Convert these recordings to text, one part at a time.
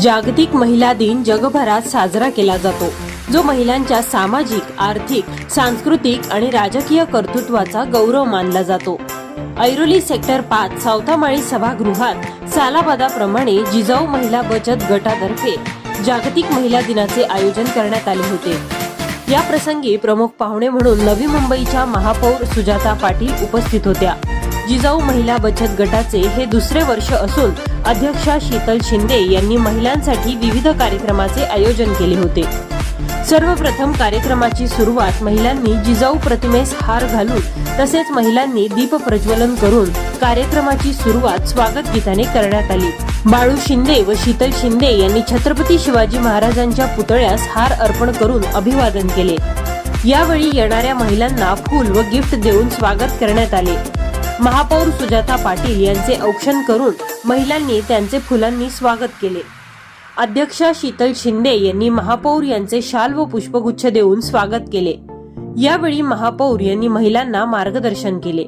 जागतिक महिला दिन जगभरात साजरा केला जातो, जो महिलांच्या सामाजिक, आर्थिक, सांस्कृतिक आणि राजकीय कर्तृत्वाचा गौरव मानला जातो। ऐरोली सेक्टर 5 सावतामाळी सभागृहात सालाबादाप्रमाणे जिजाऊ महिला बचत गटातर्फे जागतिक महिला दिनाचे आयोजन करण्यात आले होते। या प्रसंगी प्रमुख पाहुणे म्हणून नवी मुंबईच्या महापौर सुजाता पाटील उपस्थित होत्या। जिजाऊ महिला बचत गटाचे हे दुसरे वर्ष असून अध्यक्षा शीतल शिंदे यांनी महिलांसाठी विविध कार्यक्रमाचे आयोजन केले होते। सर्वप्रथम कार्यक्रमाची सुरुवात महिलांनी जिजाऊ प्रतिमेस हार घालून तसेच महिलांनी दीप प्रज्वलन करून कार्यक्रमाची सुरुवात स्वागत गीताने करण्यात आली। बाळू शिंदे व शीतल शिंदे यांनी छत्रपती शिवाजी महाराजांच्या पुतळ्यास हार अर्पण करून अभिवादन केले। यावेळी येणाऱ्या महिलांना फूल व गिफ्ट देऊन स्वागत करण्यात आले। महापौर सुजाता पाटील यांचे औक्षण करून महिलांनी त्यांचे फुलांनी स्वागत केले। अध्यक्षा शीतल शिंदे यांनी महापौर यांचे शाल व पुष्पगुच्छ देऊन स्वागत केले। यावेळी महापौर यांनी महिलांना मार्गदर्शन केले।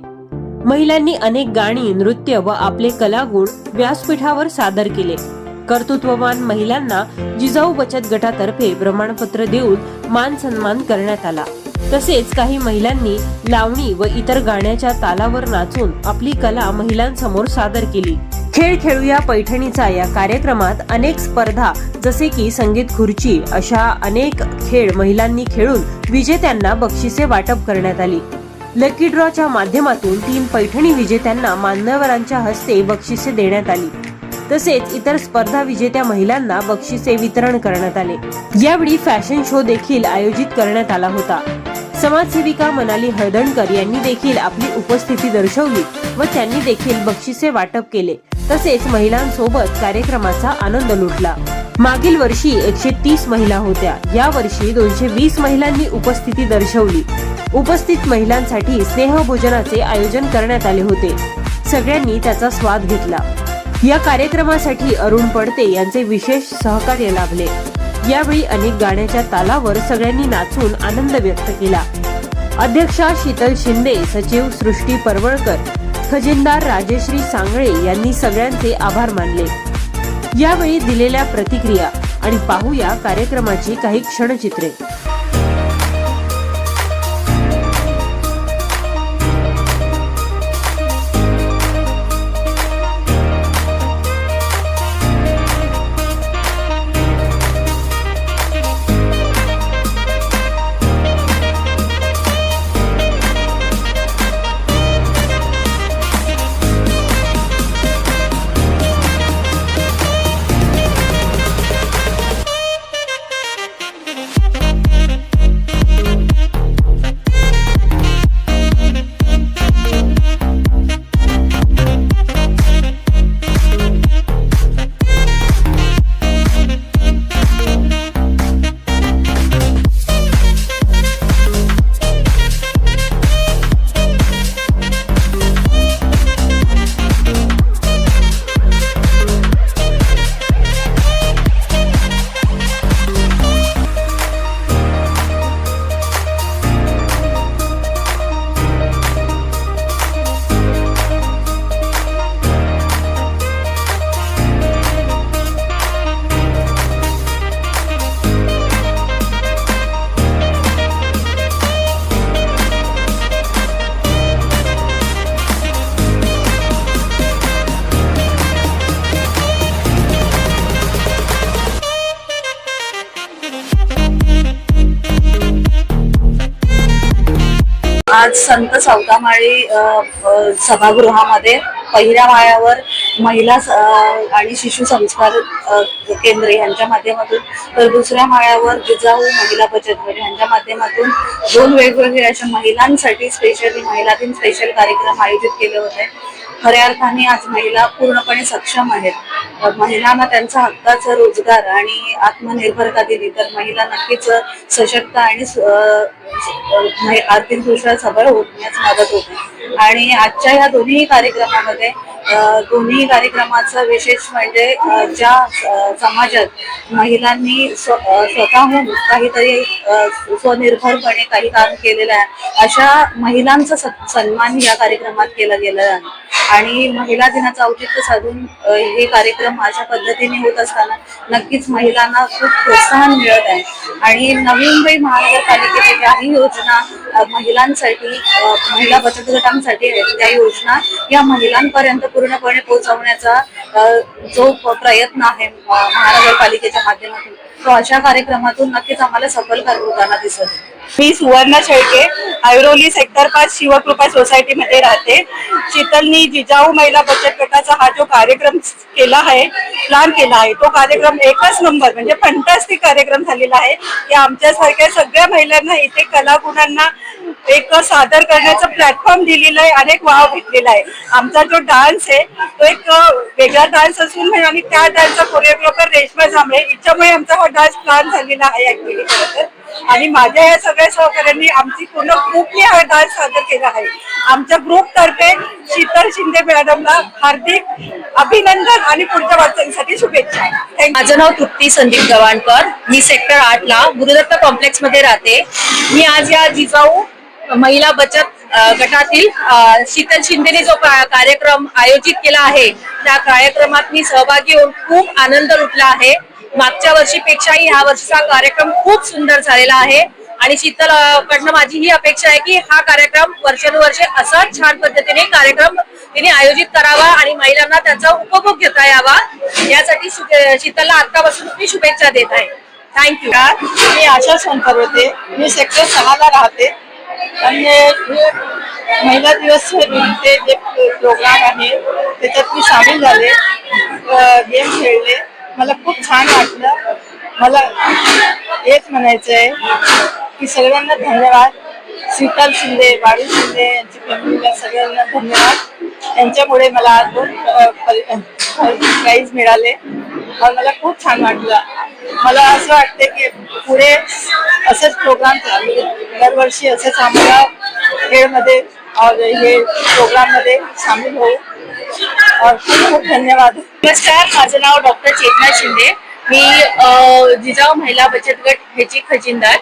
महिलांनी अनेक गाणी, नृत्य व आपले कलागुण व्यासपीठावर सादर केले। कर्तृत्ववान महिलांना जिजाऊ बचत गटातर्फे प्रमाणपत्र देऊन मान सन्मान करण्यात आला। तसेच काही महिलांनी लावणी व इतर गाण्याच्या तालावर नाचून आपली कला महिलांसमोर सादर केली। खेळ खेळूया पैठणीचा या कार्यक्रमात अनेक स्पर्धा जसे की संगीत खुर्ची अशा अनेक खेळ महिलांनी खेळून विजेत्यांना बक्षिसे वाटप करण्यात आली। लकी ड्रॉच्या माध्यमातून 3 पैठणी विजेत्यांना मान्यवरांच्या हस्ते बक्षिसे देण्यात आली। तसेच इतर स्पर्धा विजेत्या महिलांना बक्षिसे वितरण करण्यात आले। यावेळी फॅशन शो देखील आयोजित करण्यात आला होता। समाजसेविका मनाली हळदणकर यांनी देखील आपली उपस्थिती दर्शवली व त्यांनी देखील बक्षिसे वाटप केले। तसेच महिलांसोबत कार्यक्रमाचा आनंद लुटला। मागील वर्षी 130 महिला होत्या, या वर्षी 220 महिलांनी उपस्थिती दर्शवली। उपस्थित महिलांसाठी स्नेहभोजनाचे आयोजन करण्यात आले होते। सगळ्यांनी त्याचा स्वाद घेतला। या कार्यक्रमासाठी अरुण पडते यांचे विशेष सहकार्य लाभले। यावेळी अनेक गाण्याच्या तालावर सगळ्यांनी नाचून आनंद व्यक्त केला। अध्यक्षा शीतल शिंदे, सचिव सृष्टी परवळकर, खजिनदार राजेश्री सांगळे यांनी सगळ्यांचे आभार मानले। यावेळी दिलेल्या प्रतिक्रिया आणि पाहूया कार्यक्रमाची काही क्षणचित्रे। आज संत सावतामाळी सभागृहामध्ये पहिल्या माळ्यावर महिला आणि शिशु संस्कार केंद्र यांच्या माध्यमातून तर दुसऱ्या माळ्यावर जिजाऊ महिला बचत गट यांच्या माध्यमातून 2 वेगवेगळे अशा महिलांसाठी स्पेशली महिला दिन स्पेशल कार्यक्रम आयोजित केले होते। खऱ्या अर्थाने आज महिला पूर्णपणे सक्षम आहेत। महिलांना त्यांचा हक्काचा रोजगार आणि आत्मनिर्भरता दिली तर महिला नक्कीच सशक्त आणि आर्थिकदृष्ट्या सबळ होण्यास मदत होते। आणि आजच्या या दोन्ही कार्यक्रमामध्ये दोन्ही कार्यक्रमाचं विशेष म्हणजे ज्या समाजात महिलांनी स्वतःहून काहीतरी स्वनिर्भरपणे काही काम केलेलं आहे अशा महिलांचा सन्मान या कार्यक्रमात केला गेला आहे आणि महिला दिनाचं औचित्य साधून हे कार्यक्रम अशा पद्धतीने होत असताना नक्कीच महिलांना खूप प्रोत्साहन मिळत आहे आणि नवी मुंबई महानगरपालिकेच्या ज्याही योजना महिलांसाठी महिला बचत गटांसाठी आहेत त्या योजना या महिलांपर्यंत पूर्णपणे पोहोचवण्याचा जो प्रयत्न आहे महानगरपालिकेच्या माध्यमातून तो अशा कार्यक्रमातून नक्कीच आम्हाला सफल होताना दिसत आहे. मी सुवर्णा शेळके ऐरोली सेक्टर 5 शिवकृपा सोसायटी मध्ये राहते. शीतलनी जिजाऊ महिला बचत गटाचा हा जो कार्यक्रम केला आहे, प्लॅन केला आहे, तो कार्यक्रम एकच नंबर म्हणजे फंटास्टिक कार्यक्रम झालेला आहे की आमच्यासारख्या सगळ्या महिलांना इथे कलागुणांना एक सादर करण्याचा प्लॅटफॉर्म दिलेला आहे, अनेक वाव भेटलेला आहे. आमचा जो डान्स आहे तो एक वेगळा डान्स असून आणि त्या डान्सचा कोरिओग्राफर रेश्मा झांबळे हिच्यामुळे आमचा हा डान्स प्लॅन झालेला आहे ऍक्च्युली खरं तर. आणि माझ्या या सगळ्या सहकार्यांनी आमची पूर्ण ग्रुपने हा डान्स सादर केला आहे. आमच्या ग्रुप तर्फे शीतल शिंदे मॅडमला हार्दिक अभिनंदन आणि पुढच्या वाटचालीसाठी शुभेच्छा. माझं नाव तृप्ती संदीप गवाणकर. मी सेक्टर 8 ला गुरुदत्त कॉम्प्लेक्स मध्ये राहते. मी आज या जिजाऊ महिला बचत गटातील शीतल शिंदेने जो कार्यक्रम आयोजित केला आहे त्या कार्यक्रमात मी सहभागी होऊन खूप आनंद लुटला आहे. मागच्या वर्षीपेक्षाही ह्या वर्षीचा कार्यक्रम खूप सुंदर झालेला आहे आणि शीतल कडनं माझी ही अपेक्षा आहे की हा कार्यक्रम वर्षानुवर्षे असाच छान पद्धतीने कार्यक्रम तिने आयोजित करावा आणि महिलांना त्याचा उपभोग घेता यावा यासाठी शीतलला आतापासून मी शुभेच्छा देत आहे. थँक्यू. मी आशा शंकर होते. मी सेक्टर 6 ला राहते आणि महिला दिवस निमित्त जे प्रोग्राम आहे त्याच्यात मी सामील झाले, गेम खेळले, मला खूप छान वाटलं. मला हेच म्हणायचं आहे की सगळ्यांना धन्यवाद. शीतल शिंदे, बाळू शिंदे यांची फॅमिलीला सगळ्यांना धन्यवाद. यांच्यामुळे मला आज 2 प्राईज मिळाले आणि मला खूप छान वाटलं. मला असं वाटतं की पुढे असेच प्रोग्राम दरवर्षी असंच आम्हाला खेळमध्ये हे प्रोग्राम मध्ये सामील होऊ. खूप खूप धन्यवाद. नमस्कार, माझं नाव डॉक्टर चेतना शिंदे. मी जिजाऊ महिला बचत गट ह्याची खजिनदार.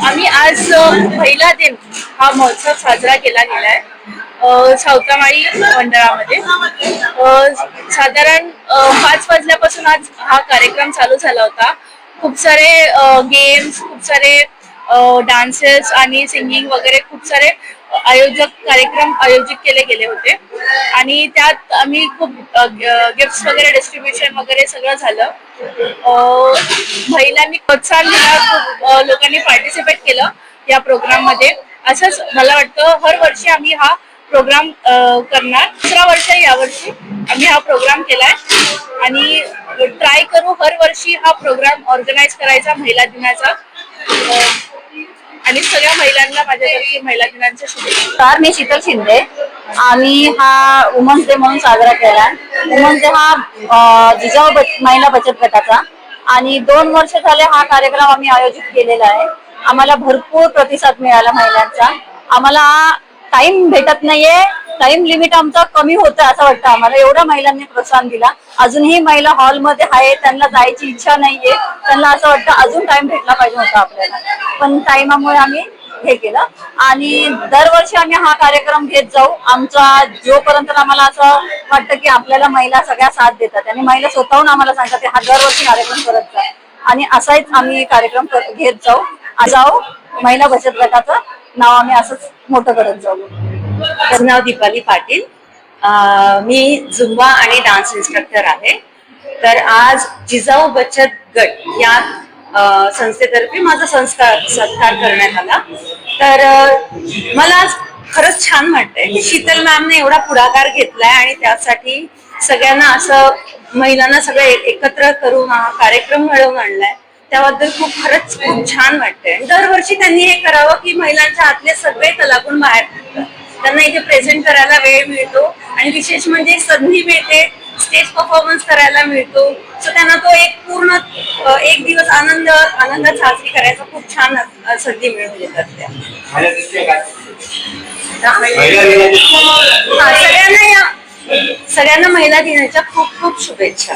आम्ही आज महिला दिन हा महोत्सव साजरा केला गेलाय सावतामाळी मंडळामध्ये. साधारण 5 वाजल्यापासून आज हा कार्यक्रम चालू झाला होता. खूप सारे गेम्स, खूप सारे डान्सेस आणि सिंगिंग वगैरे खूप सारे कार्यक्रम आयोजित केले गेले होते आणि त्यात आम्ही खूप गिफ्ट्स वगैरे डिस्ट्रीब्युशन वगैरे सगळं झालं. महिलांनी प्रोत्साहन दिला, खूप लोकांनी पार्टिसिपेट केलं या प्रोग्राम मध्ये. असंच मला वाटतं हर वर्षी आम्ही हा प्रोग्राम करणार. 3रा वर्ष यावर्षी आम्ही हा प्रोग्राम केलाय आणि ट्राय करू हर वर्षी हा प्रोग्राम ऑर्गनाईज करायचा महिला दिनाचा. आणि सगळ्या महिलांना माझ्याकडे महिला दिनाच्या शुभेच्छा. मी शीतल शिंदे. आम्ही हा वुमन्स डे म्हणून साजरा केला. वुमन्स डे हा जिजाऊ महिला बचत गटाचा आणि 2 वर्ष झाले हा कार्यक्रम आम्ही आयोजित केलेला आहे. आम्हाला भरपूर प्रतिसाद मिळाला महिलांचा. आम्हाला टाइम भेटत नाहीये, टाइम लिमिट आमचा कमी होतं असं वाटतं आम्हाला. एवढ्या महिलांनी प्रोत्साहन दिला. अजूनही महिला हॉलमध्ये आहे, त्यांना जायची इच्छा नाहीये. त्यांना असं वाटतं अजून टाइम भेटला पाहिजे होता आपल्याला, पण टाइमामुळे आम्ही हे केलं आणि दरवर्षी आम्ही हा कार्यक्रम घेत जाऊ. आमचा जोपर्यंत आम्हाला असं वाटतं की आपल्याला महिला सगळ्या साथ देतात आणि महिला स्वतःहून आम्हाला सांगतात हा दरवर्षी कार्यक्रम करत जा आणि असाच आम्ही कार्यक्रम घेत जाऊ. महिला बचत गटाचं नाव आम्ही असंच मोठं करत जाऊ. माझं नाव दीपाली पाटील. मी झुंबा आणि डान्स इन्स्ट्रक्टर आहे. तर आज जिजाऊ बचत गट या संस्थेतर्फे माझा सत्कार करण्यात आला. तर मला आज खरंच छान वाटतंय. शीतल मॅमने एवढा पुढाकार घेतलाय आणि त्यासाठी सगळ्यांना असं महिलांना सगळे एकत्र करून हा कार्यक्रम घडवून आणलाय. त्याबद्दल खरंच खूप छान वाटतंय. दरवर्षी त्यांनी हे करावं की महिलांच्या आतले सगळे कलागुण बाहेर पडतात, त्यांना इथे प्रेझेंट करायला वेळ मिळतो आणि विशेष म्हणजे संधी मिळते, स्टेज परफॉर्मन्स करायला मिळतो. सो त्यांना तो एक पूर्ण 1 दिवस आनंदात साजरी करायचा खूप छान संधी मिळून देतात त्या. सगळ्यांना सगळ्यांना महिला दिनाच्या खूप खूप शुभेच्छा.